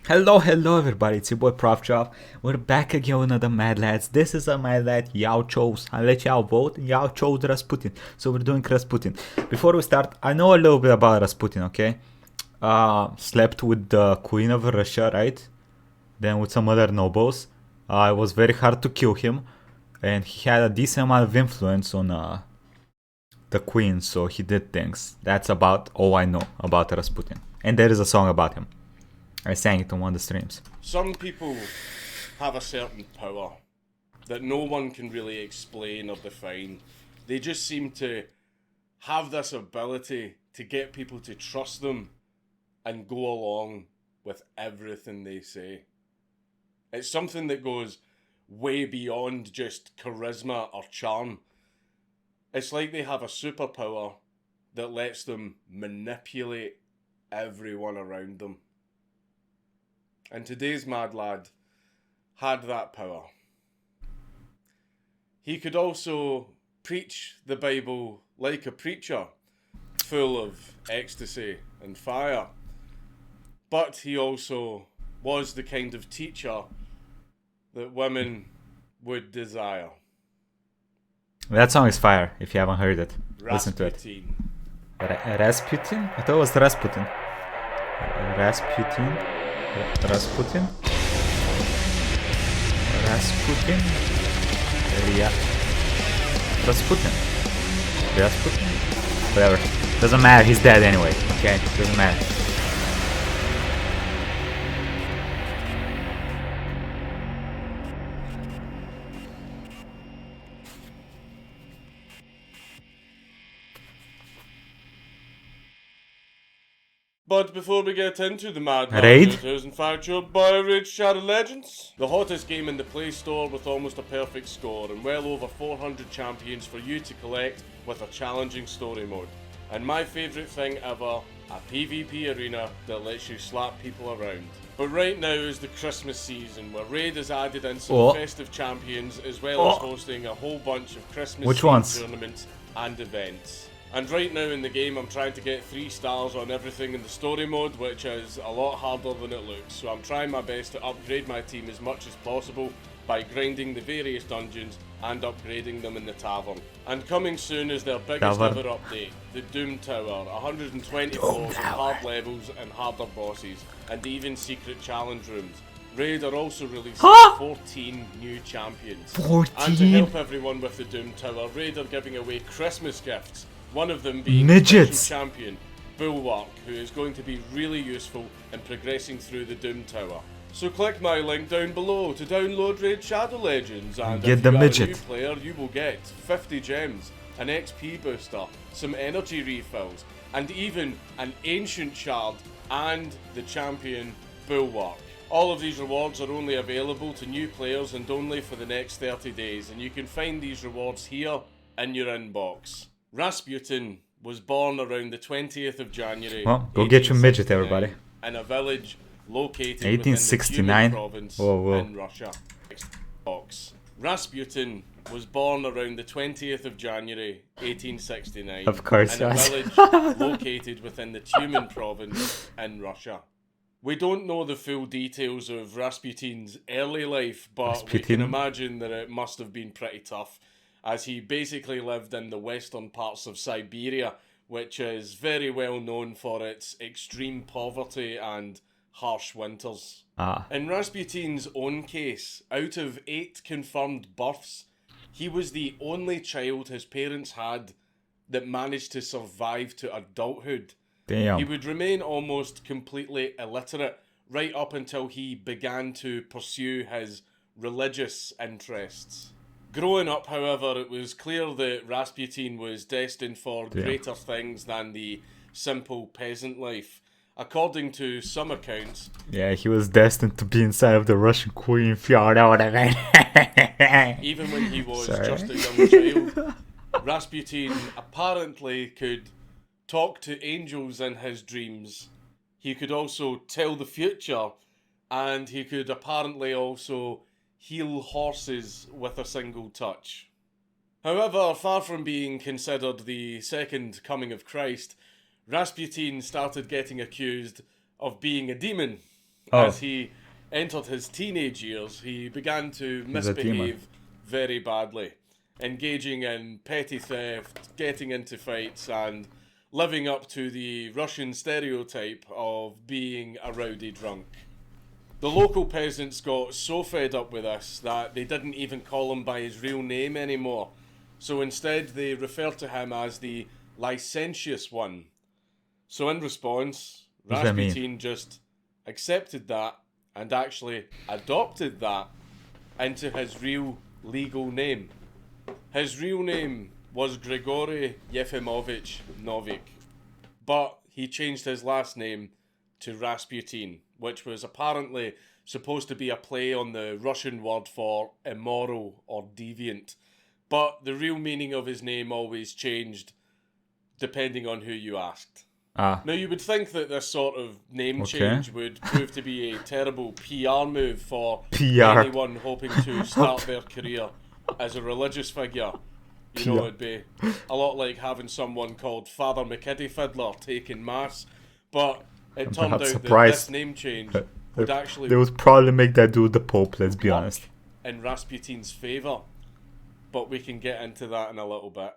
Hello everybody, it's your boy Proftrof. We're back again with another Mad Lads. This is a Mad Lad Yao chose. I let y'all vote and y'all chose Rasputin. So we're doing Rasputin. Before we start, I know a little bit about Rasputin, okay? Slept with the Queen of Russia, right? Then with some other nobles. It was very hard to kill him. And he had a decent amount of influence on the Queen, so he did things. That's about all I know about Rasputin. And there is a song about him. I sang it on one of the streams. Some people have a certain power that no one can really explain or define. They just seem to have this ability to get people to trust them and go along with everything they say. It's something that goes way beyond just charisma or charm. It's like they have a superpower that lets them manipulate everyone around them. And today's mad lad had that power. He could also preach the Bible like a preacher, full of ecstasy and fire. But he also was the kind of teacher that women would desire. That song is fire, if you haven't heard it. Listen to it. Rasputin? I thought it was Rasputin. Rasputin? Rasputin? Rasputin? Rasputin? Rasputin? Whatever. Doesn't matter, he's dead anyway. Okay? Doesn't matter. But before we get into the Mad Raid? Lads, it is in fact your boy Raid Shadow Legends. The hottest game in the Play Store with almost a perfect score and well over 400 champions for you to collect with a challenging story mode. And my favourite thing ever, a PvP arena that lets you slap people around. But right now is the Christmas season where Raid has added in some festive champions as well as hosting a whole bunch of Christmas tournaments and events. And right now in the game I'm trying to get 3 stars on everything in the story mode, which is a lot harder than it looks. So I'm trying my best to upgrade my team as much as possible by grinding the various dungeons and upgrading them in the tavern. And coming soon is their biggest ever update, the Doom Tower, 120 floors, hard levels and harder bosses, and even secret challenge rooms. Raid are also releasing 14 new champions. 14? And to help everyone with the Doom Tower, Raid are giving away Christmas gifts. One of them being Midgets. Special Champion, Bulwark, who is going to be really useful in progressing through the Doom Tower. So click my link down below to download Raid Shadow Legends, and get if the you are midget. a new player, you will get 50 gems, an XP booster, some energy refills, and even an Ancient Shard and the Champion Bulwark. All of these rewards are only available to new players and only for the next 30 days, and you can find these rewards here in your inbox. Rasputin was born around the 20th of January. Well, go get your midget, everybody. In a village located 1869. within the Human province Whoa. in Russia. Rasputin was born around the 20th of January 1869. Of course, in a yes. village located within the Human province in Russia. We don't know the full details of Rasputin's early life, but we can imagine that it must have been pretty tough, as he basically lived in the western parts of Siberia, which is very well known for its extreme poverty and harsh winters. In Rasputin's own case, out of 8 confirmed births, he was the only child his parents had that managed to survive to adulthood. Damn. He would remain almost completely illiterate right up until he began to pursue his religious interests. Growing up, however, it was clear that Rasputin was destined for greater things than the simple peasant life. According to some accounts... Yeah, he was destined to be inside of the Russian Queen, if you know what I mean. Even when he was just a young child, Rasputin apparently could talk to angels in his dreams. He could also tell the future, and he could apparently also heal horses with a single touch. However, far from being considered the second coming of Christ, Rasputin started getting accused of being a demon. Oh. As he entered his teenage years, he began to He's a demon. misbehave very badly, engaging in petty theft, getting into fights, and living up to the Russian stereotype of being a rowdy drunk. The local peasants got so fed up with this that they didn't even call him by his real name anymore. So instead they referred to him as the licentious one. So in response, What does that mean? Rasputin just accepted that and actually adopted that into his real legal name. His real name was Grigory Yefimovich Novik, but he changed his last name to Rasputin, which was apparently supposed to be a play on the Russian word for immoral or deviant, but the real meaning of his name always changed depending on who you asked. Ah. Now, you would think that this sort of name Okay. change would prove to be a terrible PR move for PR. anyone hoping to start their career as a religious figure. You know, it'd be a lot like having someone called Father McKiddy Fiddler taking mass, but it turned out that this name change would actually They would probably make that dude the Pope, let's be honest. in Rasputin's favour. But we can get into that in a little bit.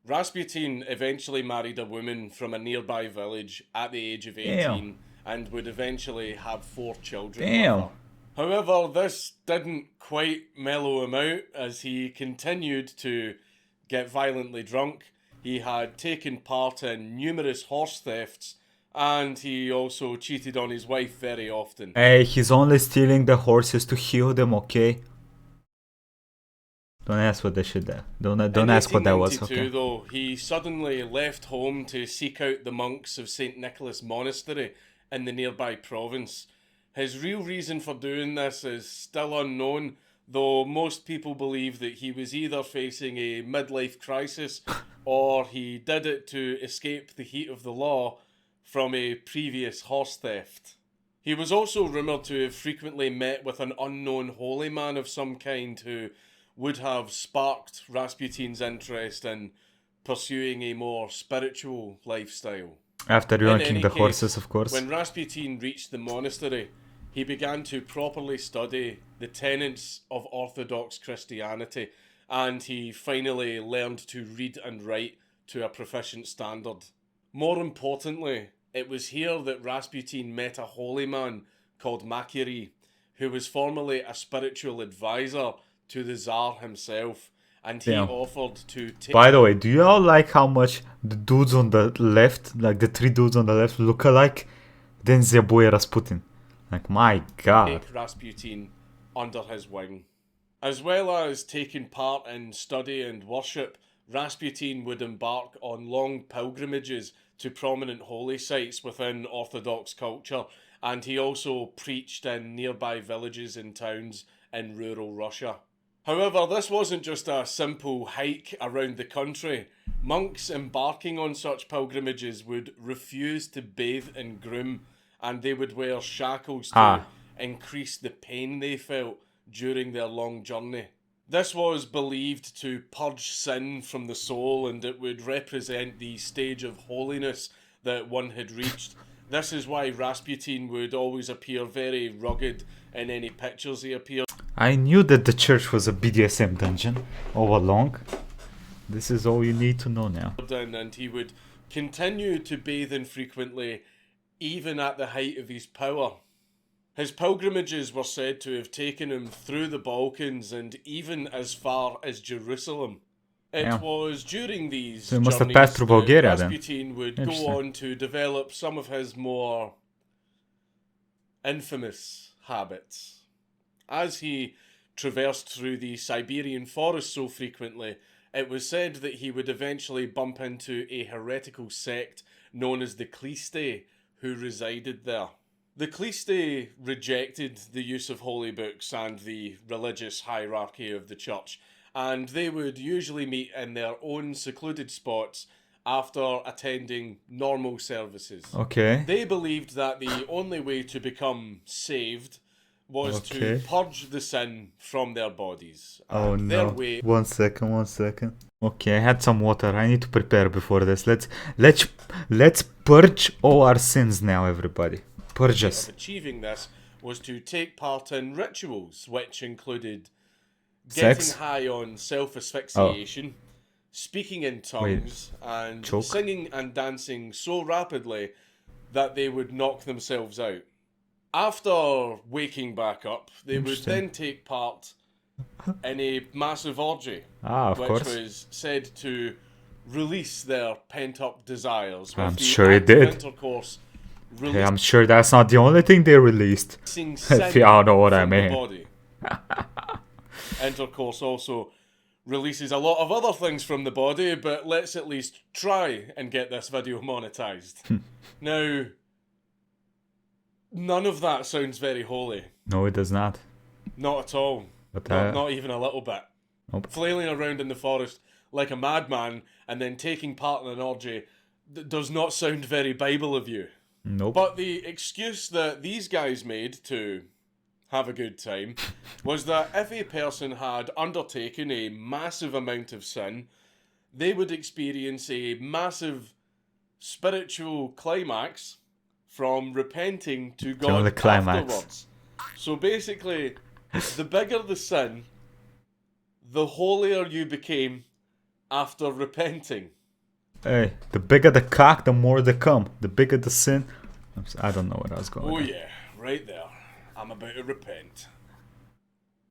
Rasputin eventually married a woman from a nearby village at the age of 18 Damn. and would eventually have 4 children Damn. with her. However, this didn't quite mellow him out as he continued to get violently drunk. He had taken part in numerous horse thefts and he also cheated on his wife very often. Hey, he's only stealing the horses to heal them, okay? Don't ask what that shit there. Don't ask what that was, In 1892, okay? though, he suddenly left home to seek out the monks of St. Nicholas Monastery in the nearby province. His real reason for doing this is still unknown, though most people believe that he was either facing a midlife crisis or he did it to escape the heat of the law from a previous horse theft. He was also rumoured to have frequently met with an unknown holy man of some kind who would have sparked Rasputin's interest in pursuing a more spiritual lifestyle. After In yoinking any the case, horses, of course. when Rasputin reached the monastery, he began to properly study the tenets of Orthodox Christianity, and he finally learned to read and write to a proficient standard. More importantly, it was here that Rasputin met a holy man called Makyri, who was formerly a spiritual advisor to the Tsar himself, and he Damn. offered to take... By the way, do you all like how much the dudes on the left, like the 3 dudes on the left, look alike? Then their boy Rasputin. Like, my god. take Rasputin under his wing. As well as taking part in study and worship, Rasputin would embark on long pilgrimages to prominent holy sites within Orthodox culture, and he also preached in nearby villages and towns in rural Russia. However, this wasn't just a simple hike around the country. Monks embarking on such pilgrimages would refuse to bathe and groom, and they would wear shackles to increase the pain they felt during their long journey. This was believed to purge sin from the soul, and it would represent the stage of holiness that one had reached. This is why Rasputin would always appear very rugged in any pictures he appeared I knew that the church was a BDSM dungeon all along. This is all you need to know now. in, and he would continue to bathe infrequently, even at the height of his power. His pilgrimages were said to have taken him through the Balkans and even as far as Jerusalem. It was during these So he must have journeys passed through that Bulgaria then. Rasputin would go Interesting. on to develop some of his more infamous habits. As he traversed through the Siberian forest so frequently, it was said that he would eventually bump into a heretical sect known as the Khlysty, who resided there. The Khlysty rejected the use of holy books and the religious hierarchy of the church, and they would usually meet in their own secluded spots after attending normal services. Okay. They believed that the only way to become saved was to purge the sin from their bodies. Oh And their no. way 1 second. Okay, I had some water. I need to prepare before this. Let's purge all our sins now, everybody. Purge us. of achieving this was to take part in rituals, which included getting Sex? high on self-asphyxiation, speaking in tongues, and choke? singing and dancing so rapidly that they would knock themselves out. After waking back up, they would Interesting. then take part in a massive orgy, Of which course. was said to release their pent-up desires. With I'm the sure it act of did. intercourse Hey, I'm sure that's not the only thing they released. If y'all know what I from the mean. body. Intercourse also releases a lot of other things from the body, but let's at least try and get this video monetized. Now, none of that sounds very holy. No, it does not. Not at all. But Not even a little bit. Nope. Flailing around in the forest like a madman and then taking part in an orgy does not sound very Bible of you. Nope. But the excuse that these guys made to have a good time was that if a person had undertaken a massive amount of sin, they would experience a massive spiritual climax from repenting to God the climax. afterwards. So basically, the bigger the sin, the holier you became after repenting. Hey, the bigger the cock, the more the cum. The bigger the sin. I don't know what I was going. Oh with. yeah, right there. I'm about to repent.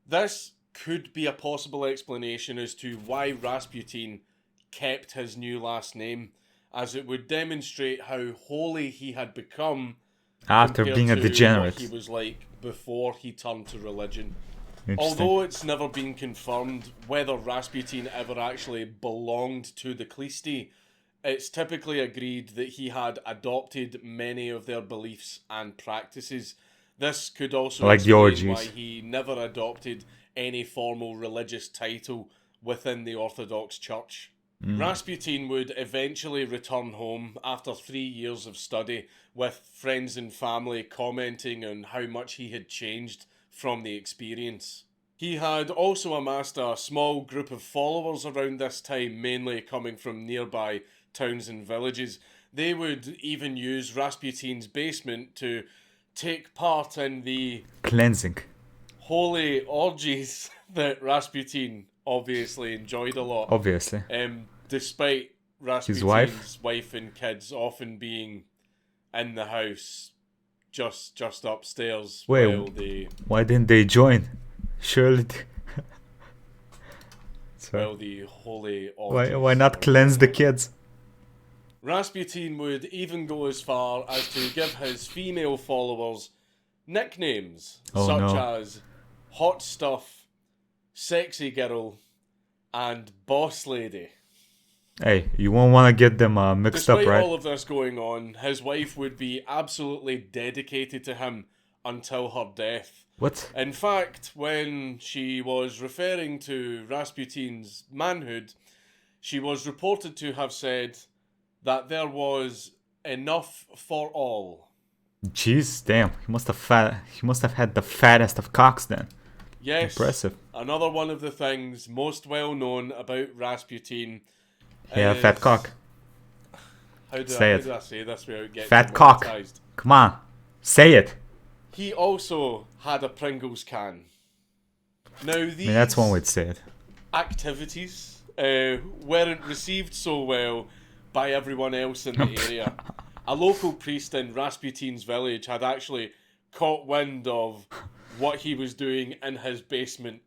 This could be a possible explanation as to why Rasputin kept his new last name, as it would demonstrate how holy he had become After compared being a to degenerate. what he was like before he turned to religion. Interesting. Although it's never been confirmed whether Rasputin ever actually belonged to the Khlysty, it's typically agreed that he had adopted many of their beliefs and practices. This could also Like the explain why orgies. he never adopted any formal religious title within the Orthodox Church. Rasputin would eventually return home after 3 years of study, with friends and family commenting on how much he had changed from the experience. He had also amassed a small group of followers around this time, mainly coming from nearby towns and villages. They would even use Rasputin's basement to take part in the Cleansing. holy orgies that Rasputin obviously enjoyed a lot. Obviously. Despite Rasputin's wife and kids often being in the house just upstairs Wait, while the why didn't they join? Surely. while the holy orgies Why not were cleanse the going on. kids? Rasputin would even go as far as to give his female followers nicknames such no. as Hot Stuff, Sexy Girl, and Boss Lady. Hey, you won't want to get them mixed Despite up, right? all of this going on, his wife would be absolutely dedicated to him until her death. What? In fact, when she was referring to Rasputin's manhood, she was reported to have said that there was enough for all. Jeez, damn. He must have had the fattest of cocks then. Yes, Impressive. another one of the things most well known about Rasputin. Yeah, is, fat cock. How do Say I it. say this without getting Fat cock. demonetized? Come on. Say it. He also had a Pringles can. Now these That's one way to say it. activities weren't received so well by everyone else in the area. A local priest in Rasputin's village had actually caught wind of what he was doing in his basement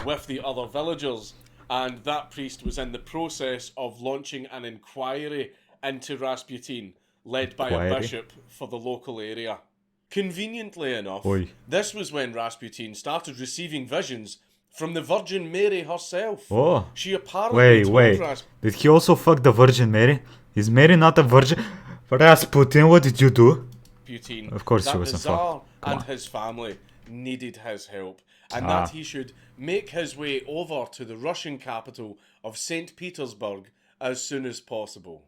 with the other villagers, and that priest was in the process of launching an inquiry into Rasputin, led by a Inquiry? bishop for the local area. Conveniently enough, Oi. this was when Rasputin started receiving visions from the Virgin Mary herself. Oh. She apparently told Wait. Did he also fuck the Virgin Mary? Is Mary not a virgin? Rasputin, what did you do? Rasputin Of course that she the wasn't Tsar fucked. Come and on. his family needed his help, and that he should make his way over to the Russian capital of St. Petersburg as soon as possible.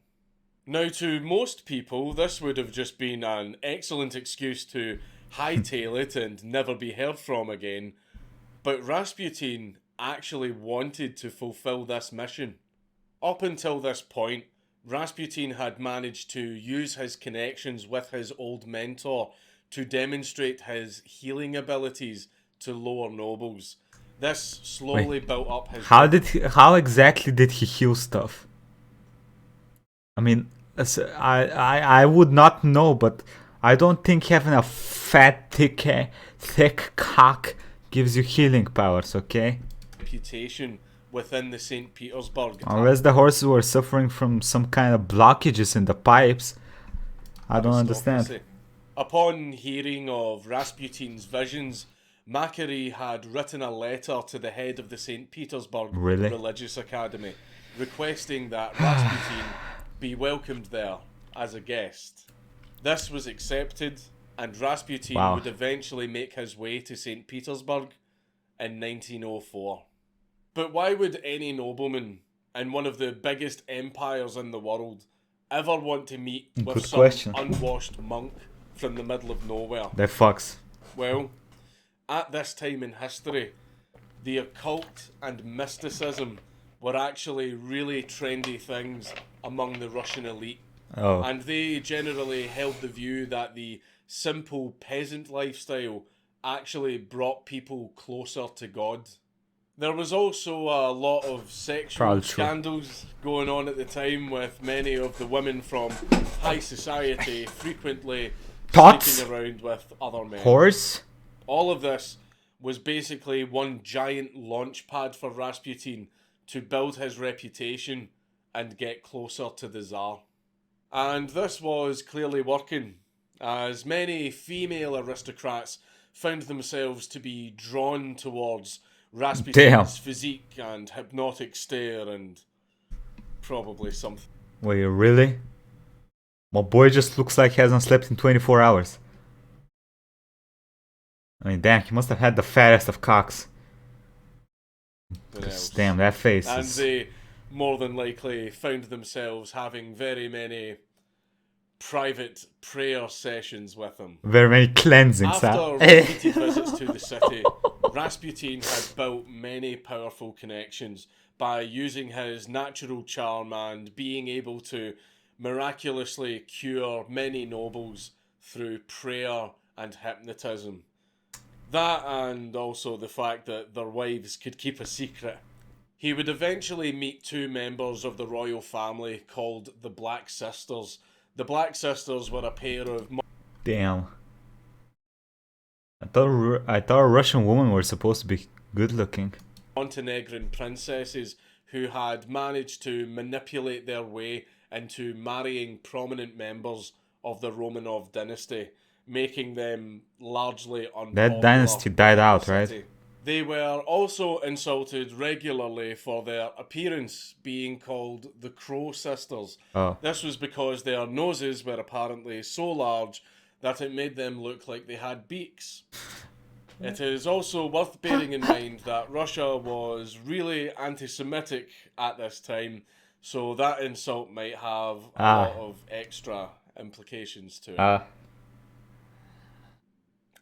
Now, to most people, this would have just been an excellent excuse to hightail it and never be heard from again, but Rasputin actually wanted to fulfill this mission. Up until this point, Rasputin had managed to use his connections with his old mentor to demonstrate his healing abilities to lower nobles. This slowly built up his... How exactly did he heal stuff? I mean, I would not know, but I don't think having a fat, thick cock gives you healing powers, okay? Reputation within the St. Petersburg. Unless the horses were suffering from some kind of blockages in the pipes. I don't understand. Upon hearing of Rasputin's visions, Macquarie had written a letter to the head of the St. Petersburg Religious Academy, requesting that Rasputin be welcomed there as a guest. This was accepted, and Rasputin would eventually make his way to St. Petersburg in 1904. But why would any nobleman in one of the biggest empires in the world ever want to meet with some unwashed monk from the middle of nowhere? That fucks. Well, at this time in history, the occult and mysticism were actually really trendy things among the Russian elite. And they generally held the view that the simple peasant lifestyle actually brought people closer to God. There was also a lot of sexual scandals going on at the time, with many of the women from high society frequently sleeping around with other men. All of this was basically one giant launch pad for Rasputin to build his reputation and get closer to the Tsar. And this was clearly working, as many female aristocrats found themselves to be drawn towards Rasputin's physique and hypnotic stare and probably something. Wait, really? My boy just looks like he hasn't slept in 24 hours. I mean, damn, he must have had the fattest of cocks. Damn, that face. And they more than likely found themselves having very many private prayer sessions with him. Very many cleansings. After repeated visits to the city, Rasputin had built many powerful connections by using his natural charm and being able to miraculously cure many nobles through prayer and hypnotism. That, and also the fact that their wives could keep a secret. He would eventually meet two members of the royal family called the Black Sisters. The Black Sisters were a pair of... Damn. I thought Russian women were supposed to be good looking. Montenegrin princesses who had managed to manipulate their way into marrying prominent members of the Romanov dynasty, making them largely unpopular. That dynasty died out, right? They were also insulted regularly for their appearance, being called the Crow Sisters. This was because their noses were apparently so large that it made them look like they had beaks. It is also worth bearing in mind that Russia was really anti-Semitic at this time, so that insult might have a lot of extra implications to it.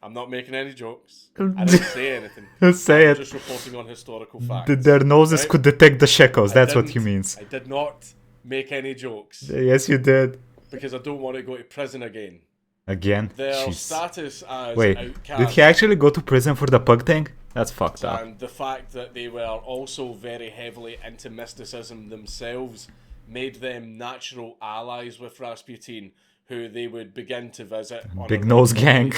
I'm not making any jokes. I didn't say anything. I'm just reporting on historical facts. Their noses could detect the shekels, that's what he means. I did not make any jokes. Yes, you did. Because I don't want to go to prison again. Their status as outcasts. Did he actually go to prison for the pug thing? That's fucked up. And the fact that they were also very heavily into mysticism themselves made them natural allies with Rasputin, who they would begin to visit on Big Nose Gang.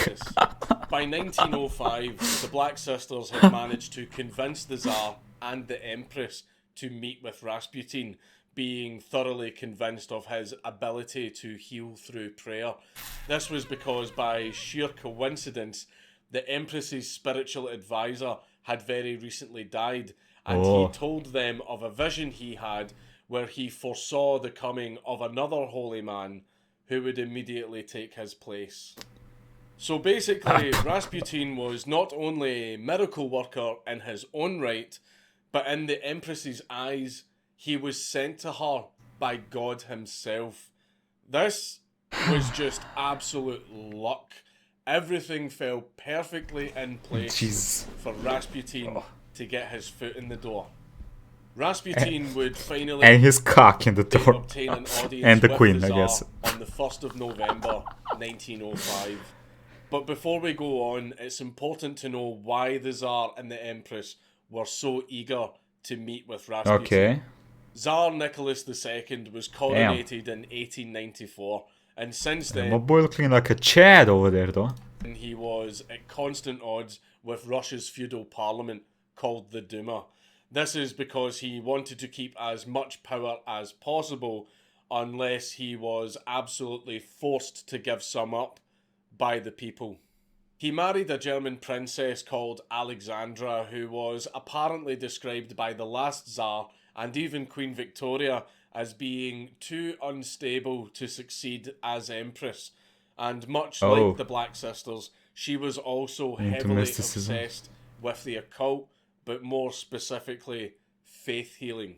By 1905, the Black Sisters had managed to convince the Tsar and the Empress to meet with Rasputin, being thoroughly convinced of his ability to heal through prayer. This was because, by sheer coincidence, the Empress's spiritual advisor had very recently died, and he told them of a vision he had where he foresaw the coming of another holy man who would immediately take his place. So basically, Rasputin was not only a miracle worker in his own right, but in the Empress's eyes, he was sent to her by God himself. This was just absolute luck. Everything fell perfectly in place for Rasputin to get his foot in the door. Rasputin would finally and his cock in the door obtain an audience and the with queen, the I Tsar guess. on the 1st of November 1905. But before we go on, it's important to know why the Tsar and the Empress were so eager to meet with Rasputin. Okay. Tsar Nicholas II was coronated in 1894, and since My then boy looking like a Chad over there, though. he was at constant odds with Russia's feudal parliament called the Duma. This is because he wanted to keep as much power as possible unless he was absolutely forced to give some up by the people. He married a German princess called Alexandra, who was apparently described by the last Tsar and even Queen Victoria as being too unstable to succeed as Empress. And much like the Black Sisters, she was also heavily mysticism. obsessed with the occult, but more specifically, faith healing.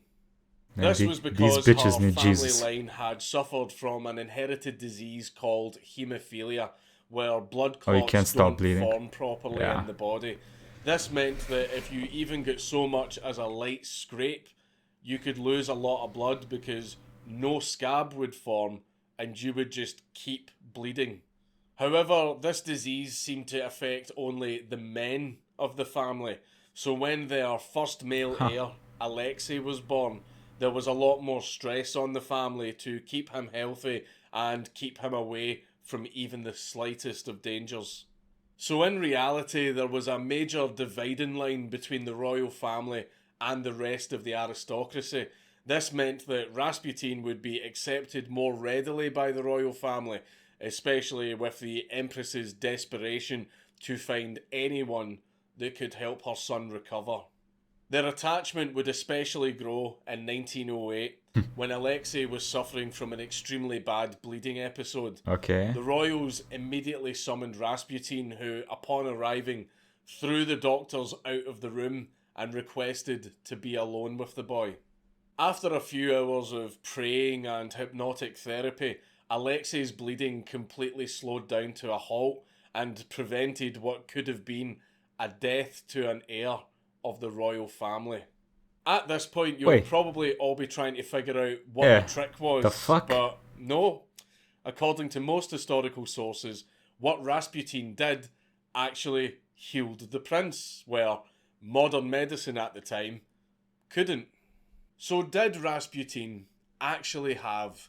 Yeah, This was these because bitches her need family Jesus. line had suffered from an inherited disease called haemophilia, where blood Oh, you clots can't stop don't bleeding. form properly Yeah. in the body. This meant that if you even got so much as a light scrape, you could lose a lot of blood because no scab would form and you would just keep bleeding. However, this disease seemed to affect only the men of the family. So when their first male heir, Alexei, was born, there was a lot more stress on the family to keep him healthy and keep him away from even the slightest of dangers. So in reality, there was a major dividing line between the royal family and the rest of the aristocracy. This meant that Rasputin would be accepted more readily by the royal family, especially with the Empress's desperation to find anyone that could help her son recover. Their attachment would especially grow in 1908 when Alexei was suffering from an extremely bad bleeding episode. Okay. The royals immediately summoned Rasputin, who, upon arriving, threw the doctors out of the room and requested to be alone with the boy. After a few hours of praying and hypnotic therapy, Alexei's bleeding completely slowed down to a halt and prevented what could have been a death to an heir of the royal family. At this point, you'll probably all be trying to figure out what the trick was. The fuck? But no. According to most historical sources, what Rasputin did actually healed the prince, where modern medicine at the time couldn't. So did Rasputin actually have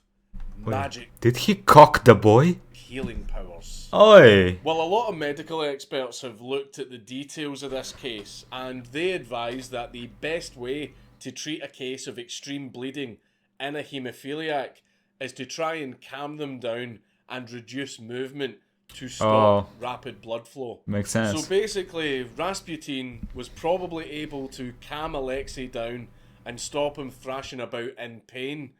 magic Did he cock the boy? healing powers? Oi! Well, a lot of medical experts have looked at the details of this case, and they advise that the best way to treat a case of extreme bleeding in a haemophiliac is to try and calm them down and reduce movement to stop rapid blood flow. Makes sense. So basically, Rasputin was probably able to calm Alexei down and stop him thrashing about in pain,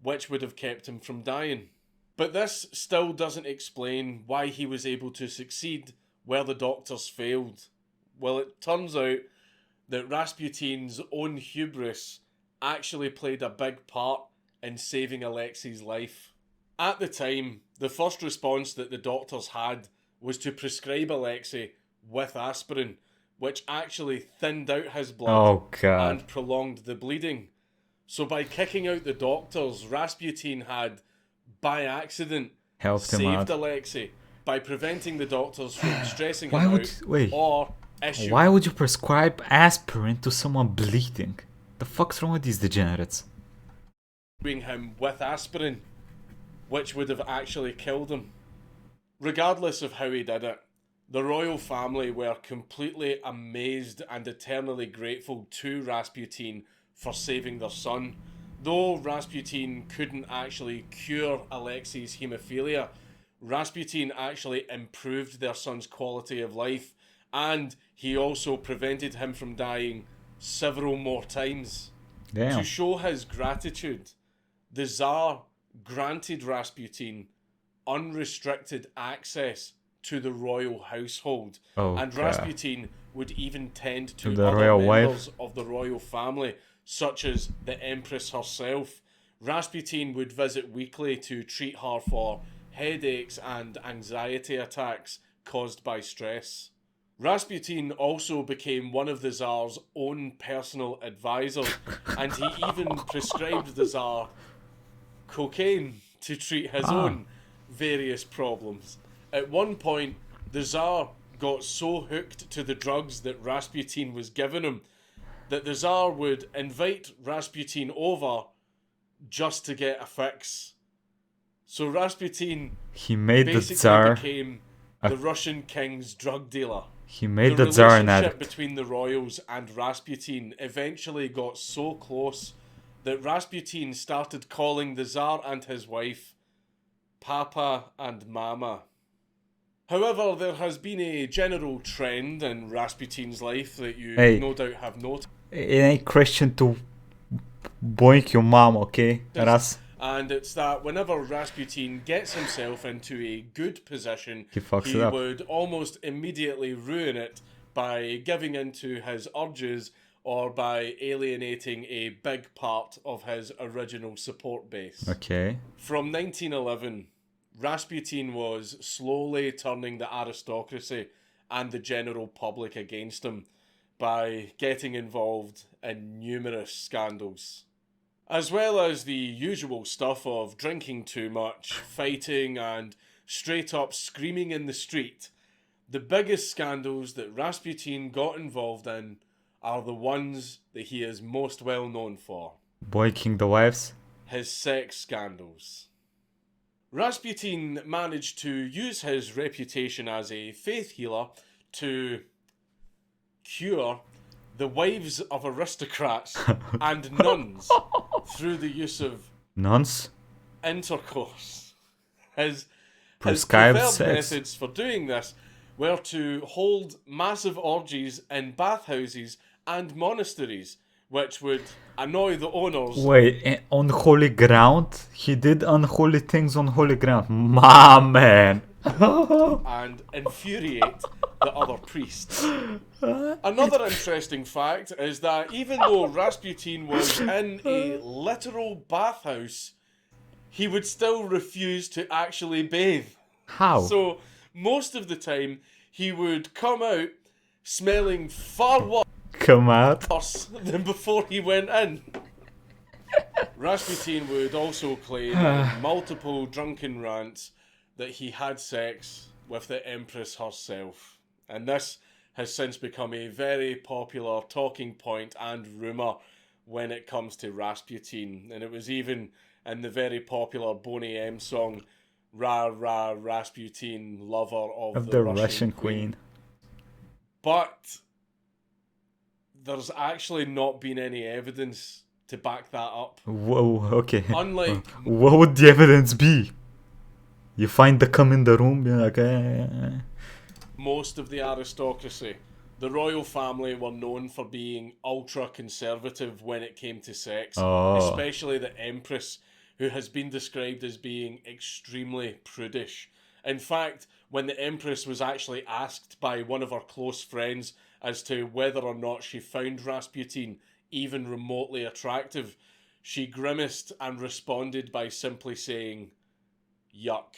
which would have kept him from dying. But this still doesn't explain why he was able to succeed where the doctors failed. Well, it turns out that Rasputin's own hubris actually played a big part in saving Alexei's life. At the time, the first response that the doctors had was to prescribe Alexei with aspirin, which actually thinned out his blood and prolonged the bleeding. So by kicking out the doctors, Rasputin had, by accident, saved Alexei by preventing the doctors from stressing him out or issuing. Why would you prescribe aspirin to someone bleeding? The fuck's wrong with these degenerates? Him with aspirin, which would have actually killed him. Regardless of how he did it, the royal family were completely amazed and eternally grateful to Rasputin for saving their son. Though Rasputin couldn't actually cure Alexei's haemophilia, Rasputin actually improved their son's quality of life, and he also prevented him from dying several more times. Damn. To show his gratitude, the Tsar granted Rasputin unrestricted access to the royal household, and Rasputin would even tend to the other royal members wife of the royal family, such as the Empress herself. Rasputin would visit weekly to treat her for headaches and anxiety attacks caused by stress. Rasputin also became one of the Tsar's own personal advisors, and he even prescribed the Tsar cocaine to treat his own various problems. At one point, the Tsar got so hooked to the drugs that Rasputin was giving him that the Tsar would invite Rasputin over just to get a fix. So Rasputin He made the basically Tsar. became the Russian king's drug dealer. He made The the Tsar an relationship addict. between the royals and Rasputin eventually got so close that Rasputin started calling the Tsar and his wife Papa and Mama. However, there has been a general trend in Rasputin's life that you no doubt have noticed. It ain't Christian to boink your mom, okay? And it's that whenever Rasputin gets himself into a good position, He fucks it up. would almost immediately ruin it by giving into his urges or by alienating a big part of his original support base. Okay. From 1911, Rasputin was slowly turning the aristocracy and the general public against him by getting involved in numerous scandals. As well as the usual stuff of drinking too much, fighting, and straight up screaming in the street, the biggest scandals that Rasputin got involved in are the ones that he is most well known for. Boinking the wives? His sex scandals. Rasputin managed to use his reputation as a faith healer to cure the wives of aristocrats and nuns through the use of Nuns? intercourse. His Prescribed preferred sex. methods for doing this were to hold massive orgies in bathhouses and monasteries, which would annoy the owners. Wait, on holy ground? He did unholy things on holy ground. My man. And infuriate the other priests. Another interesting fact is that even though Rasputin was in a literal bathhouse, he would still refuse to actually bathe. How? So most of the time he would come out smelling far Come out. worse than before he went in. Rasputin would also claim in multiple drunken rants that he had sex with the Empress herself. And this has since become a very popular talking point and rumour when it comes to Rasputin. And it was even in the very popular Boney M song, Ra Ra Rasputin, lover of the Russian Queen. But there's actually not been any evidence to back that up. Whoa, okay. Unlike What would the evidence be? You find the cum in the room, you're like, most of the aristocracy, the royal family were known for being ultra conservative when it came to sex, especially the Empress, who has been described as being extremely prudish. In fact, when the Empress was actually asked by one of her close friends as to whether or not she found Rasputin even remotely attractive, she grimaced and responded by simply saying, "Yuck."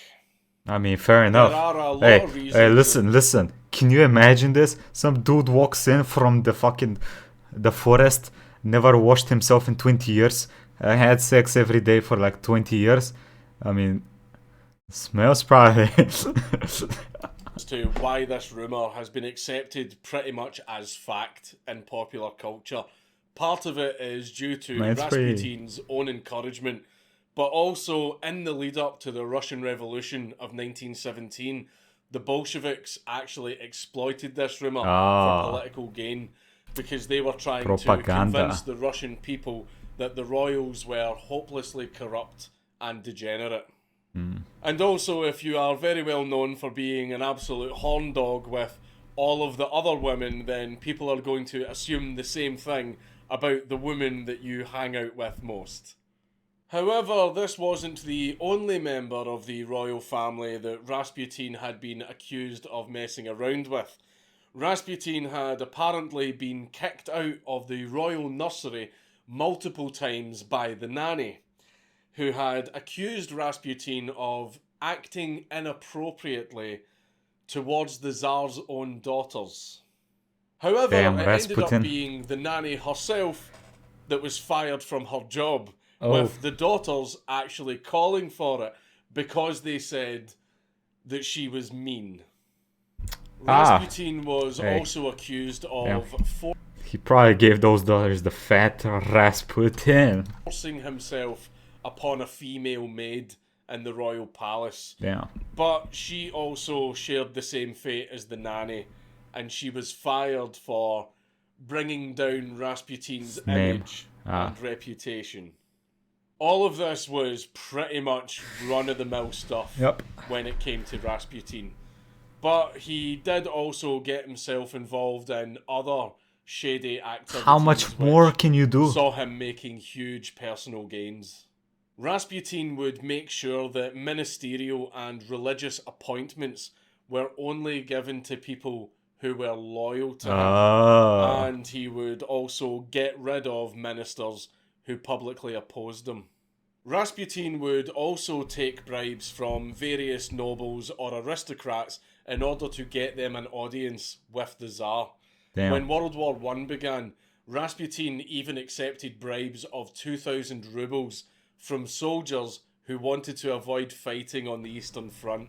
I mean, fair enough. There are a lot of reasons. Hey, listen. Can you imagine this? Some dude walks in from the forest, never washed himself in 20 years, had sex every day for like 20 years. I mean, smells probably. As to why this rumour has been accepted pretty much as fact in popular culture. Part of it is due to Rasputin's own encouragement, but also in the lead up to the Russian Revolution of 1917, the Bolsheviks actually exploited this rumour for political gain because they were trying to convince the Russian people that the royals were hopelessly corrupt and degenerate. And also, if you are very well known for being an absolute horn dog with all of the other women, then people are going to assume the same thing about the woman that you hang out with most. However, this wasn't the only member of the royal family that Rasputin had been accused of messing around with. Rasputin had apparently been kicked out of the royal nursery multiple times by the nanny, who had accused Rasputin of acting inappropriately towards the Tsar's own daughters. However, it ended up being the nanny herself that was fired from her job, with the daughters actually calling for it because they said that she was mean. Rasputin was Hey. also accused of He probably gave those dollars the fat Rasputin. forcing himself upon a female maid in the royal palace. Damn. But she also shared the same fate as the nanny, and she was fired for bringing down Rasputin's Name. image and reputation. All of this was pretty much run-of-the-mill stuff Yep. when it came to Rasputin. But he did also get himself involved in other shady activities. How much more can you do? Saw him making huge personal gains. Rasputin would make sure that ministerial and religious appointments were only given to people who were loyal to him. And he would also get rid of ministers who publicly opposed him. Rasputin would also take bribes from various nobles or aristocrats in order to get them an audience with the Tsar. Damn. When World War I began, Rasputin even accepted bribes of 2,000 rubles from soldiers who wanted to avoid fighting on the Eastern Front.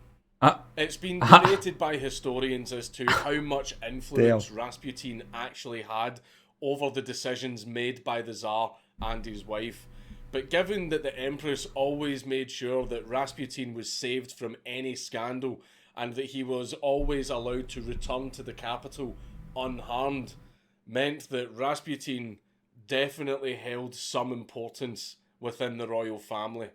It's been debated by historians as to how much influence Rasputin actually had over the decisions made by the Tsar and his wife. But given that the Empress always made sure that Rasputin was saved from any scandal and that he was always allowed to return to the capital unharmed, meant that Rasputin definitely held some importance within the royal family.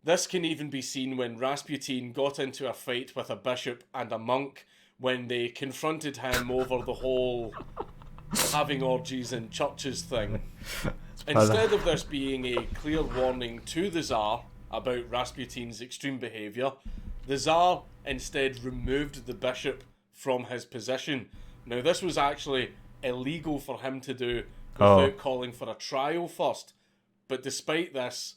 This can even be seen when Rasputin got into a fight with a bishop and a monk when they confronted him over the whole having orgies in churches thing. Instead of this being a clear warning to the Tsar about Rasputin's extreme behaviour, the Tsar instead removed the bishop from his position. Now, this was actually illegal for him to do without calling for a trial first. But despite this,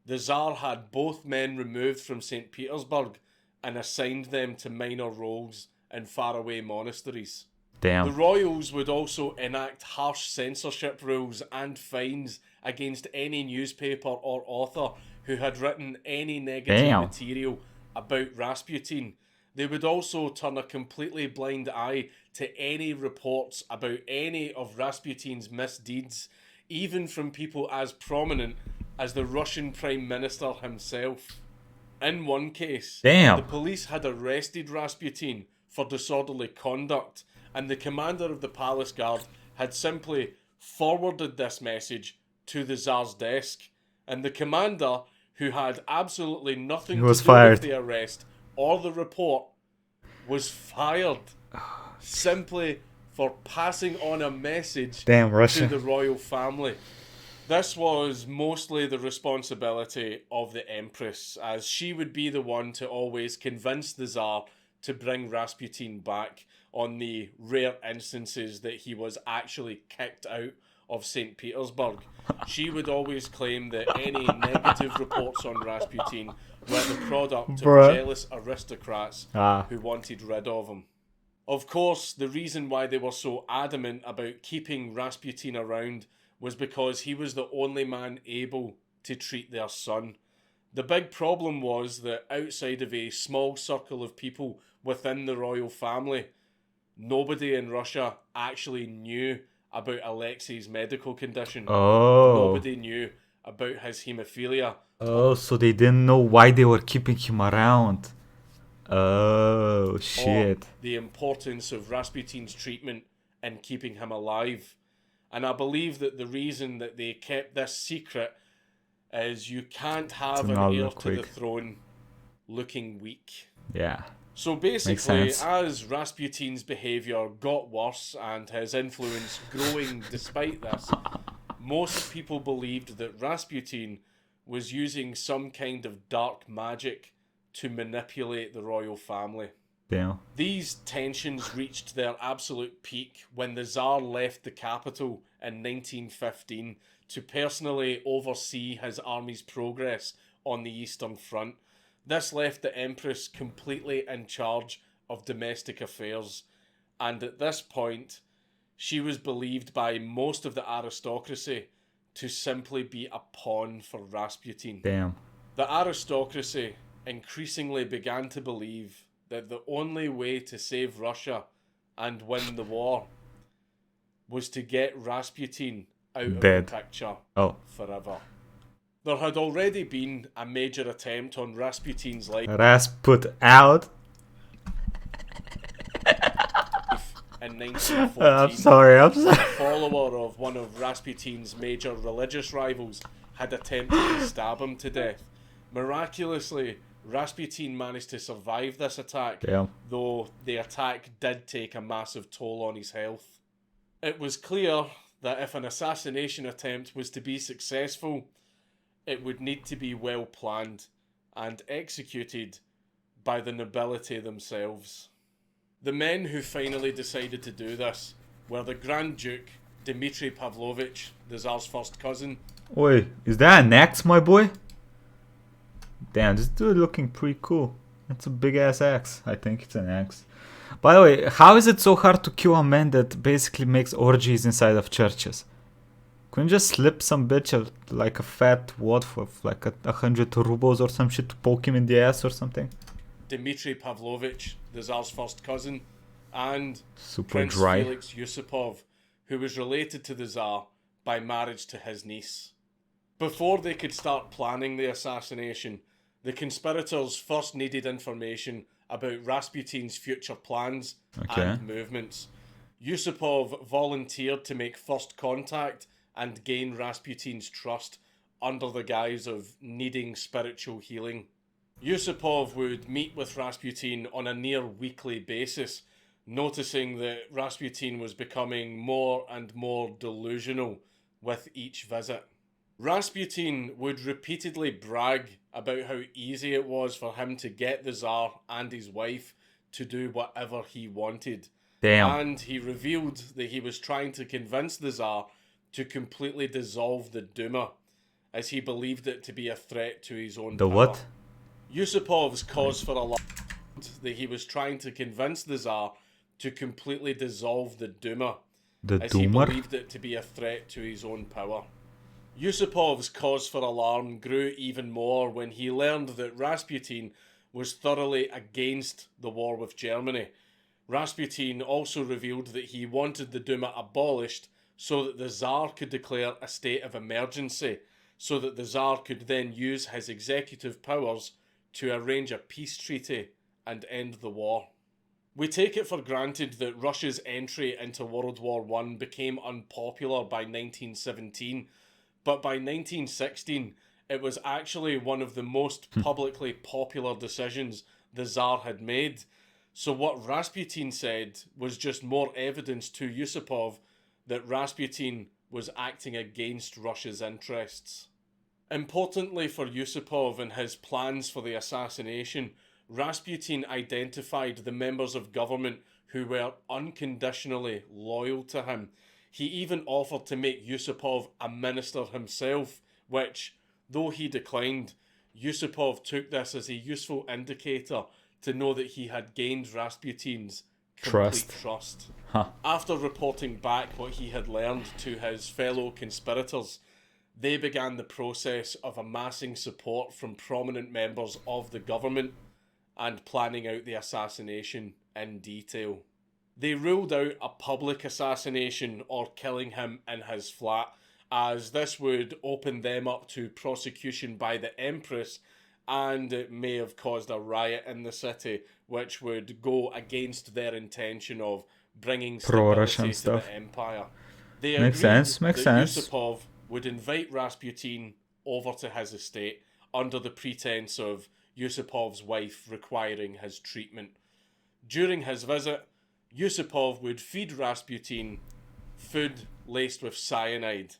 the Tsar had both men removed from St. Petersburg and assigned them to minor roles in faraway monasteries. Damn. The royals would also enact harsh censorship rules and fines against any newspaper or author who had written any negative material about Rasputin. They would also turn a completely blind eye to any reports about any of Rasputin's misdeeds, even from people as prominent as the Russian Prime Minister himself. In one case, the police had arrested Rasputin for disorderly conduct, and the commander of the palace guard had simply forwarded this message to the Tsar's desk, and the commander, who had absolutely nothing to do with the arrest or the report, was fired simply for passing on a message to the royal family. This was mostly the responsibility of the Empress, as she would be the one to always convince the Tsar to bring Rasputin back on the rare instances that he was actually kicked out of St. Petersburg. She would always claim that any negative reports on Rasputin were the product of jealous aristocrats who wanted rid of him. Of course, the reason why they were so adamant about keeping Rasputin around was because he was the only man able to treat their son. The big problem was that outside of a small circle of people within the royal family, nobody in Russia actually knew about Alexei's medical condition. Nobody knew about his haemophilia. So they didn't know why they were keeping him around. Oh, shit. Or the importance of Rasputin's treatment in keeping him alive. And I believe that the reason that they kept this secret is you can't have an heir to the throne looking weak. Yeah. So basically, as Rasputin's behaviour got worse and his influence growing despite this, most people believed that Rasputin was using some kind of dark magic to manipulate the royal family. Damn. These tensions reached their absolute peak when the Tsar left the capital in 1915 to personally oversee his army's progress on the Eastern Front. This left the Empress completely in charge of domestic affairs, and at this point, she was believed by most of the aristocracy to simply be a pawn for Rasputin. Damn. The aristocracy increasingly began to believe that the only way to save Russia and win the war was to get Rasputin out of Dead. the picture Oh. forever. There had already been a major attempt on Rasputin's life Rasput out. in 1914. I'm sorry. A follower of one of Rasputin's major religious rivals had attempted to stab him to death. Miraculously, Rasputin managed to survive this attack, though the attack did take a massive toll on his health. It was clear that if an assassination attempt was to be successful, it would need to be well planned and executed by the nobility themselves. The men who finally decided to do this were the Grand Duke Dmitry Pavlovich, the Tsar's first cousin. Oi, is that an axe, my boy? Damn, this dude looking pretty cool. That's a big ass axe. I think it's an axe. By the way, how is it so hard to kill a man that basically makes orgies inside of churches? Couldn't you just slip some bitch like a fat wad for like 100 rubles or some shit to poke him in the ass or something? Dmitry Pavlovich, the Tsar's first cousin, and Super Prince dry. Felix Yusupov, who was related to the Tsar by marriage to his niece. Before they could start planning the assassination, the conspirators first needed information about Rasputin's future plans and movements. Yusupov volunteered to make first contact and gain Rasputin's trust under the guise of needing spiritual healing. Yusupov would meet with Rasputin on a near weekly basis, noticing that Rasputin was becoming more and more delusional with each visit. Rasputin would repeatedly brag about how easy it was for him to get the Tsar and his wife to do whatever he wanted. Damn. And he revealed that he was trying to convince the Tsar to completely dissolve the Duma, as he believed it to be a threat to his own power. What? Yusupov's cause for alarm that he was trying to convince the Tsar to completely dissolve the Duma, as he believed it to be a threat to his own power. Yusupov's cause for alarm grew even more when he learned that Rasputin was thoroughly against the war with Germany. Rasputin also revealed that he wanted the Duma abolished so that the Tsar could declare a state of emergency, so that the Tsar could then use his executive powers to arrange a peace treaty and end the war. We take it for granted that Russia's entry into World War I became unpopular by 1917, but by 1916 it was actually one of the most publicly popular decisions the Tsar had made. So what Rasputin said was just more evidence to Yusupov that Rasputin was acting against Russia's interests. Importantly for Yusupov and his plans for the assassination, Rasputin identified the members of government who were unconditionally loyal to him. He even offered to make Yusupov a minister himself, which, though he declined, Yusupov took this as a useful indicator to know that he had gained Rasputin's complete trust. After reporting back what he had learned to his fellow conspirators, they began the process of amassing support from prominent members of the government and planning out the assassination in detail. They ruled out a public assassination or killing him in his flat, as this would open them up to prosecution by the Empress, and it may have caused a riot in the city, which would go against their intention of bringing stability to the empire. They agreed that Yusupov would invite Rasputin over to his estate under the pretense of Yusupov's wife requiring his treatment. During his visit, Yusupov would feed Rasputin food laced with cyanide,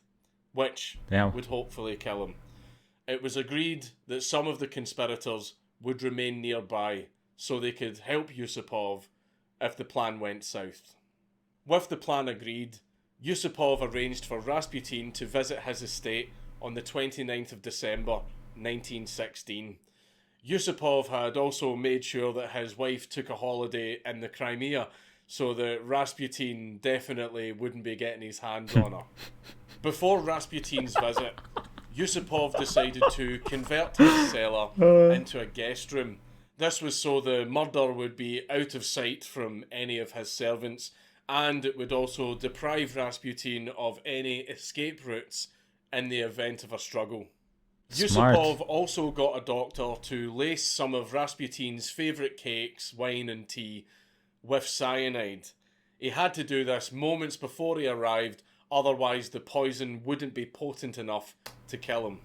which would hopefully kill him. It was agreed that some of the conspirators would remain nearby so they could help Yusupov if the plan went south. With the plan agreed, Yusupov arranged for Rasputin to visit his estate on the 29th of December 1916. Yusupov had also made sure that his wife took a holiday in the Crimea so that Rasputin definitely wouldn't be getting his hands on her. Before Rasputin's visit, Yusupov decided to convert his cellar into a guest room. This was so the murder would be out of sight from any of his servants, and it would also deprive Rasputin of any escape routes in the event of a struggle. Smart. Yusupov also got a doctor to lace some of Rasputin's favourite cakes, wine and tea with cyanide. He had to do this moments before he arrived, otherwise the poison wouldn't be potent enough to kill him.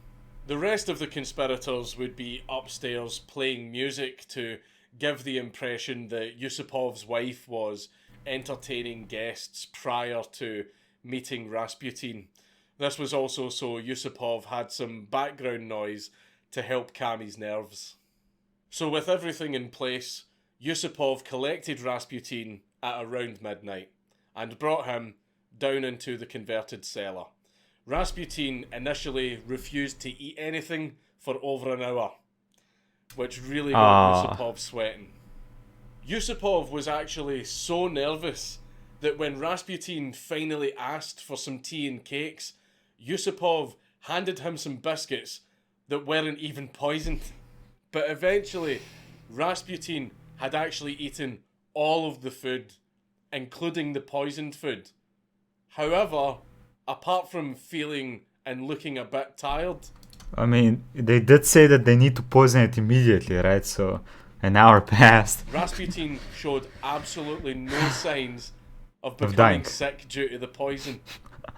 The rest of the conspirators would be upstairs playing music to give the impression that Yusupov's wife was entertaining guests prior to meeting Rasputin. This was also so Yusupov had some background noise to help calm his nerves. So with everything in place, Yusupov collected Rasputin at around midnight and brought him down into the converted cellar. Rasputin initially refused to eat anything for over an hour, which really got Yusupov sweating. Yusupov was actually so nervous that when Rasputin finally asked for some tea and cakes, Yusupov handed him some biscuits that weren't even poisoned. But eventually, Rasputin had actually eaten all of the food, including the poisoned food. However, apart from feeling and looking a bit tired... I mean, they did say that they need to poison it immediately, right? So, an hour passed. Rasputin showed absolutely no signs of dying. becoming sick due to the poison.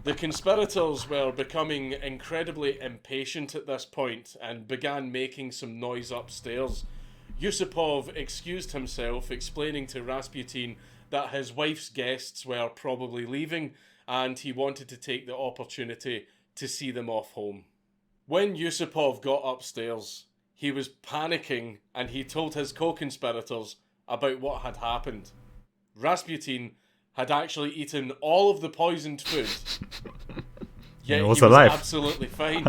The conspirators were becoming incredibly impatient at this point and began making some noise upstairs. Yusupov excused himself, explaining to Rasputin that his wife's guests were probably leaving and he wanted to take the opportunity to see them off home. When Yusupov got upstairs, he was panicking and he told his co-conspirators about what had happened. Rasputin had actually eaten all of the poisoned food, yet he was alive. absolutely fine.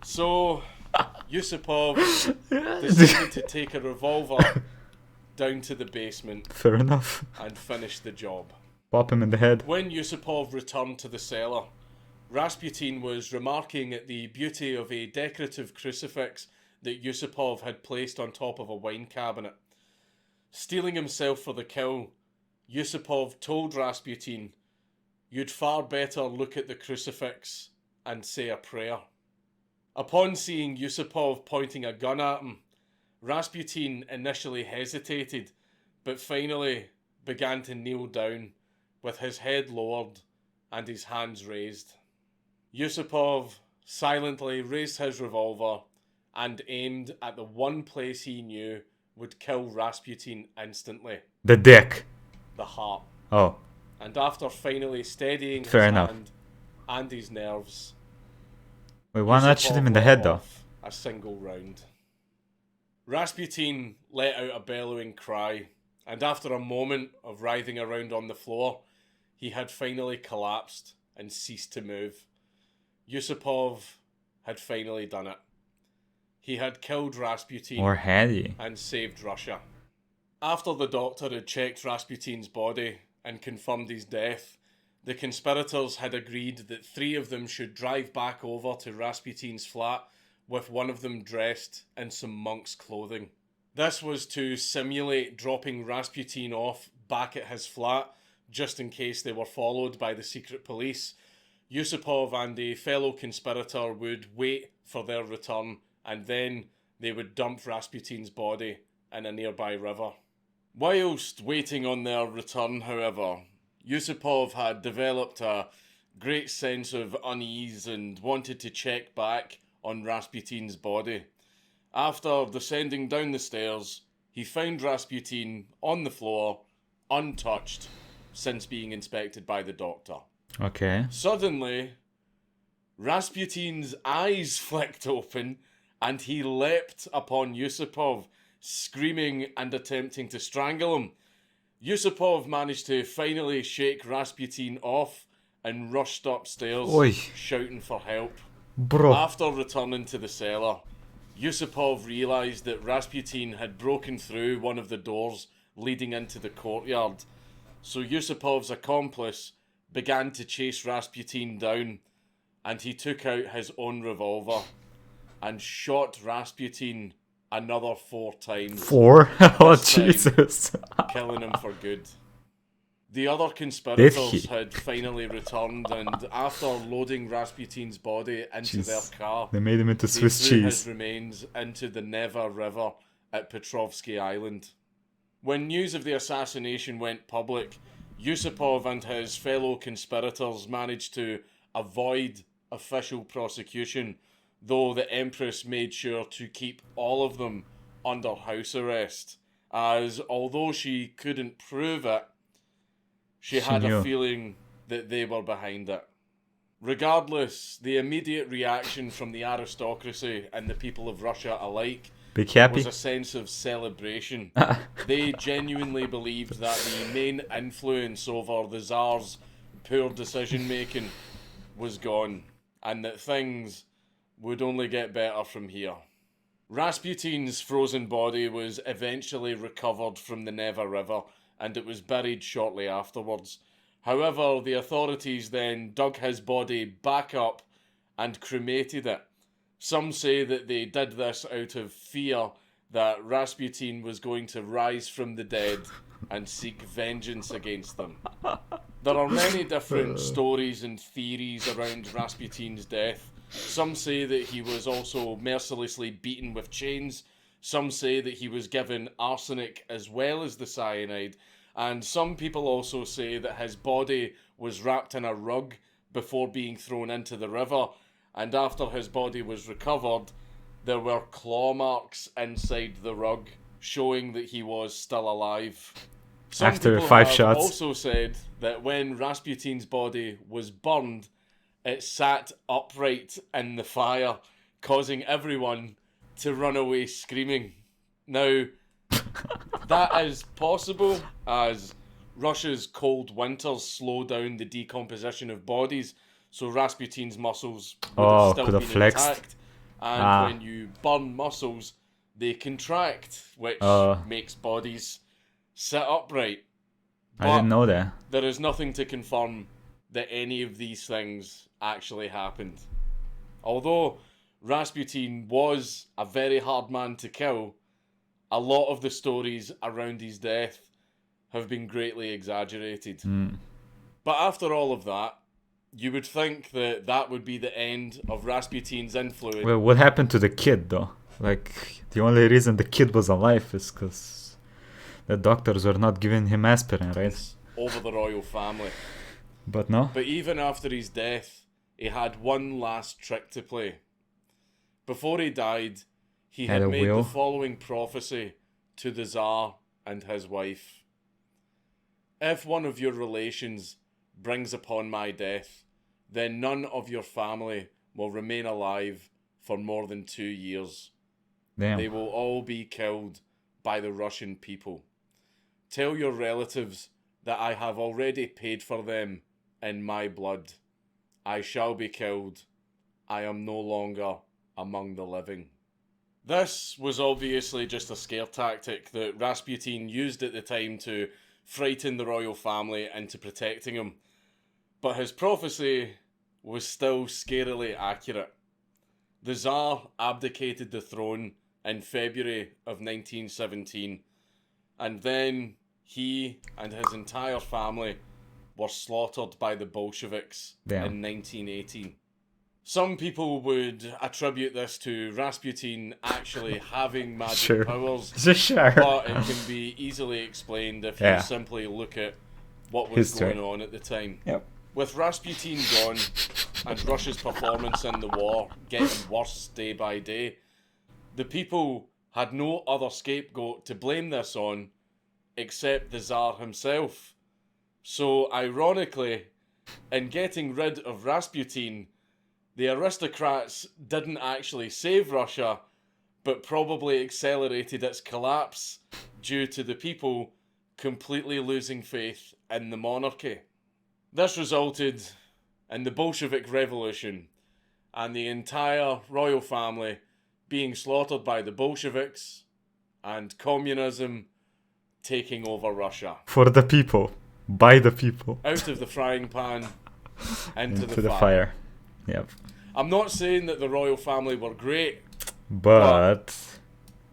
So, Yusupov decided to take a revolver down to the basement. Fair enough. And finish the job. Pop him in the head. When Yusupov returned to the cellar, Rasputin was remarking at the beauty of a decorative crucifix that Yusupov had placed on top of a wine cabinet. Steeling himself for the kill, Yusupov told Rasputin, "You'd far better look at the crucifix and say a prayer." Upon seeing Yusupov pointing a gun at him, Rasputin initially hesitated, but finally began to kneel down, with his head lowered and his hands raised. Yusupov silently raised his revolver and aimed at the one place he knew would kill Rasputin instantly. The dick. The heart. Oh. And after finally steadying Fair his enough. hand and his nerves, Wait, why not shoot him in the head though? a single round. Rasputin let out a bellowing cry, and after a moment of writhing around on the floor, he had finally collapsed and ceased to move. Yusupov had finally done it. He had killed Rasputin Or had he? and saved Russia. After the doctor had checked Rasputin's body and confirmed his death, the conspirators had agreed that 3 of them should drive back over to Rasputin's flat, with one of them dressed in some monk's clothing. This was to simulate dropping Rasputin off back at his flat, just in case they were followed by the secret police. Yusupov and a fellow conspirator would wait for their return, and then they would dump Rasputin's body in a nearby river. Whilst waiting on their return, however, Yusupov had developed a great sense of unease and wanted to check back on Rasputin's body. After descending down the stairs, he found Rasputin on the floor, untouched, since being inspected by the doctor. Okay. Suddenly, Rasputin's eyes flicked open and he leapt upon Yusupov, screaming and attempting to strangle him. Yusupov managed to finally shake Rasputin off and rushed upstairs, Oi. shouting for help. Bro. After returning to the cellar, Yusupov realised that Rasputin had broken through one of the doors leading into the courtyard. So Yusupov's accomplice began to chase Rasputin down, and he took out his own revolver and shot Rasputin another 4 times. 4? Oh, This time, Jesus. killing him for good. The other conspirators he? had finally returned, and after loading Rasputin's body into their car, They made him into they Swiss threw cheese. his remains into the Neva River at Petrovsky Island. When news of the assassination went public, Yusupov and his fellow conspirators managed to avoid official prosecution, though the Empress made sure to keep all of them under house arrest, as although she couldn't prove it, she had knew. a feeling that they were behind it. Regardless, the immediate reaction from the aristocracy and the people of Russia alike Big happy? was a sense of celebration. They genuinely believed that the main influence over the Tsar's poor decision making was gone, and that things would only get better from here. Rasputin's frozen body was eventually recovered from the Neva River, and it was buried shortly afterwards. However, the authorities then dug his body back up and cremated it. Some say that they did this out of fear that Rasputin was going to rise from the dead and seek vengeance against them. There are many different stories and theories around Rasputin's death. Some say that he was also mercilessly beaten with chains. Some say that he was given arsenic as well as the cyanide. And some people also say that his body was wrapped in a rug before being thrown into the river. And after his body was recovered, there were claw marks inside the rug, showing that he was still alive. Some After people 5 have shots. also said that when Rasputin's body was burned, it sat upright in the fire, causing everyone to run away screaming. Now, that is possible, as Russia's cold winters slow down the decomposition of bodies, so Rasputin's muscles would have still could have been flexed. intact. And when you burn muscles, they contract, which makes bodies sit upright. I didn't know that. There is nothing to confirm that any of these things actually happened. Although Rasputin was a very hard man to kill, a lot of the stories around his death have been greatly exaggerated. But after all of that, you would think that that would be the end of Rasputin's influence. Well, what happened to the kid, though? Like, the only reason the kid was alive is because the doctors were not giving him aspirin, right? Over the royal family. But no? But even after his death, he had one last trick to play. Before he died, he had made the following prophecy to the Tsar and his wife. If one of your relations brings upon my death, then none of your family will remain alive for more than 2 years. Damn. They will all be killed by the Russian people. Tell your relatives that I have already paid for them in my blood. I shall be killed. I am no longer among the living. This was obviously just a scare tactic that Rasputin used at the time to frighten the royal family into protecting him. But his prophecy was still scarily accurate. The Tsar abdicated the throne in February of 1917, and then he and his entire family were slaughtered by the Bolsheviks in 1918. Some people would attribute this to Rasputin actually having magic powers, but it can be easily explained if you simply look at what was going on at the time. With Rasputin gone and Russia's performance in the war getting worse day by day, the people had no other scapegoat to blame this on except the Tsar himself. So, ironically, in getting rid of Rasputin, the aristocrats didn't actually save Russia, but probably accelerated its collapse due to the people completely losing faith in the monarchy. This resulted in the Bolshevik Revolution and the entire royal family being slaughtered by the Bolsheviks and communism taking over Russia. For the people. By the people. Out of the frying pan into the fire. Yep. I'm not saying that the royal family were great, but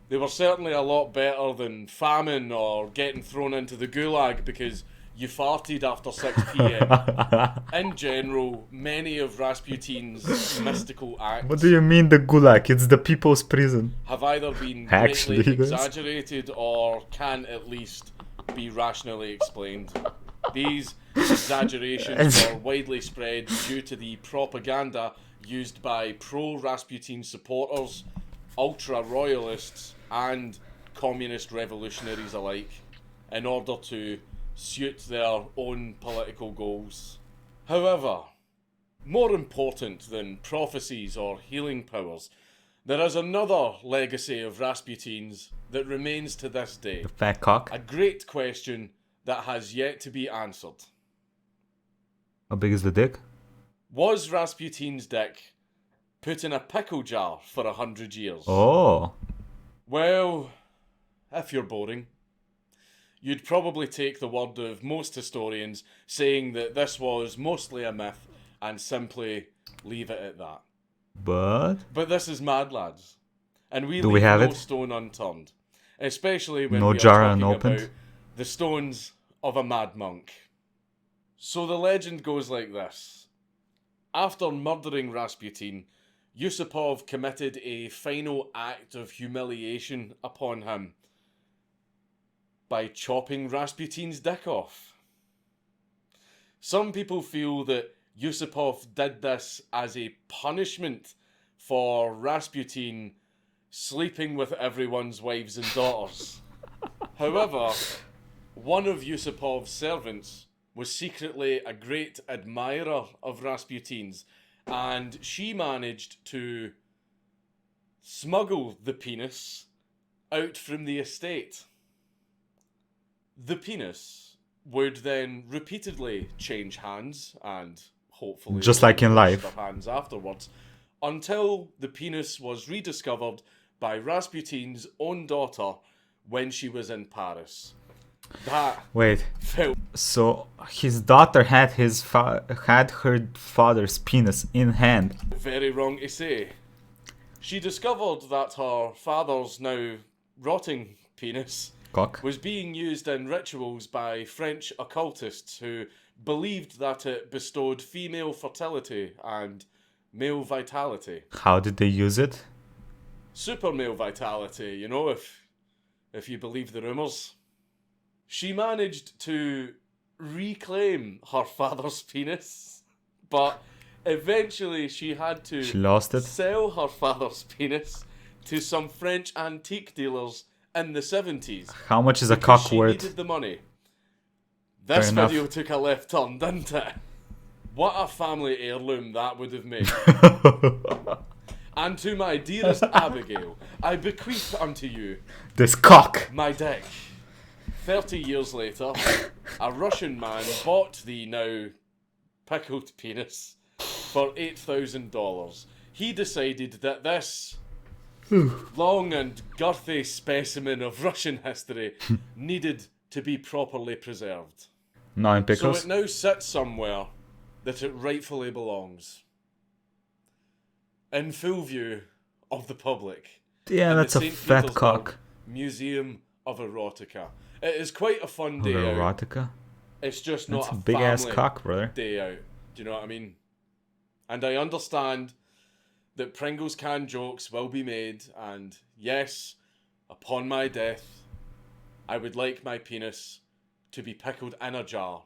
They were certainly a lot better than famine or getting thrown into the gulag because you farted after 6 p.m. In general, many of Rasputin's mystical acts What do you mean the gulag? It's the people's prison. have either been Actually, greatly it is. exaggerated or can at least be rationally explained. These exaggerations were widely spread due to the propaganda used by pro-Rasputin supporters, ultra-royalists and communist revolutionaries alike in order to suit their own political goals. However, more important than prophecies or healing powers, there is another legacy of Rasputin's that remains to this day. The fat cock. A great question that has yet to be answered. How big is the dick? Was Rasputin's dick put in a pickle jar for 100 years? Oh. Well, if you're boring, you'd probably take the word of most historians saying that this was mostly a myth and simply leave it at that. But this is Mad Lads, and we do leave we have no it? stone unturned, especially when No we are jar talking unopened? about the stones of a mad monk. So the legend goes like this. After murdering Rasputin, Yusupov committed a final act of humiliation upon him by chopping Rasputin's dick off. Some people feel that Yusupov did this as a punishment for Rasputin sleeping with everyone's wives and daughters. However, one of Yusupov's servants was secretly a great admirer of Rasputin's, and she managed to smuggle the penis out from the estate. The penis would then repeatedly change hands and hopefully Just like in wash life. their hands afterwards, until the penis was rediscovered by Rasputin's own daughter when she was in Paris. That Wait. felt So his daughter had had her father's penis in hand. very wrong to say. She discovered that her father's now rotting penis Cock. was being used in rituals by French occultists who believed that it bestowed female fertility and male vitality. How did they use it? Super male vitality, you know, if you believe the rumours. She managed to reclaim her father's penis, but eventually she had to She lost it. sell her father's penis to some French antique dealers in the 70s. How much is a because cock she worth? needed the money. This Fair enough. video took a left turn, didn't it? What a family heirloom that would have made. And to my dearest Abigail, I bequeath unto you This cock. my dick. 30 years later, a Russian man bought the now pickled penis for $8,000. He decided that this long and girthy specimen of Russian history needed to be properly preserved. Now in So pickles. it now sits somewhere that it rightfully belongs. In full view of the public. Yeah, in the that's a St. fat Petersburg cock. Museum of Erotica. It is quite a fun day out. Erotica. It's just That's not a a big ass family cock, brother. day out. Do you know what I mean? And I understand that Pringles can jokes will be made, and yes, upon my death, I would like my penis to be pickled in a jar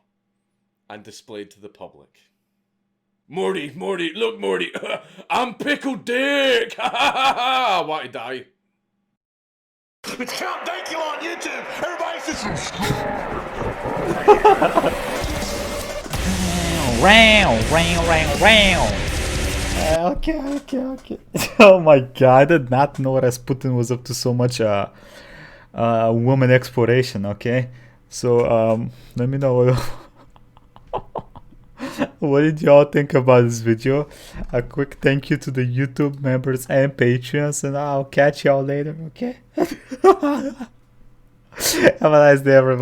and displayed to the public. Morty, look Morty, I'm pickled dick! I want to die. It's Count Dankula on YouTube. Everybody should Okay. Oh my god, I did not know Rasputin was up to so much woman exploration, okay? So, let me know what did y'all think about this video. A quick thank you to the YouTube members and Patreons, and I'll catch y'all later, okay? Have a nice day, everybody.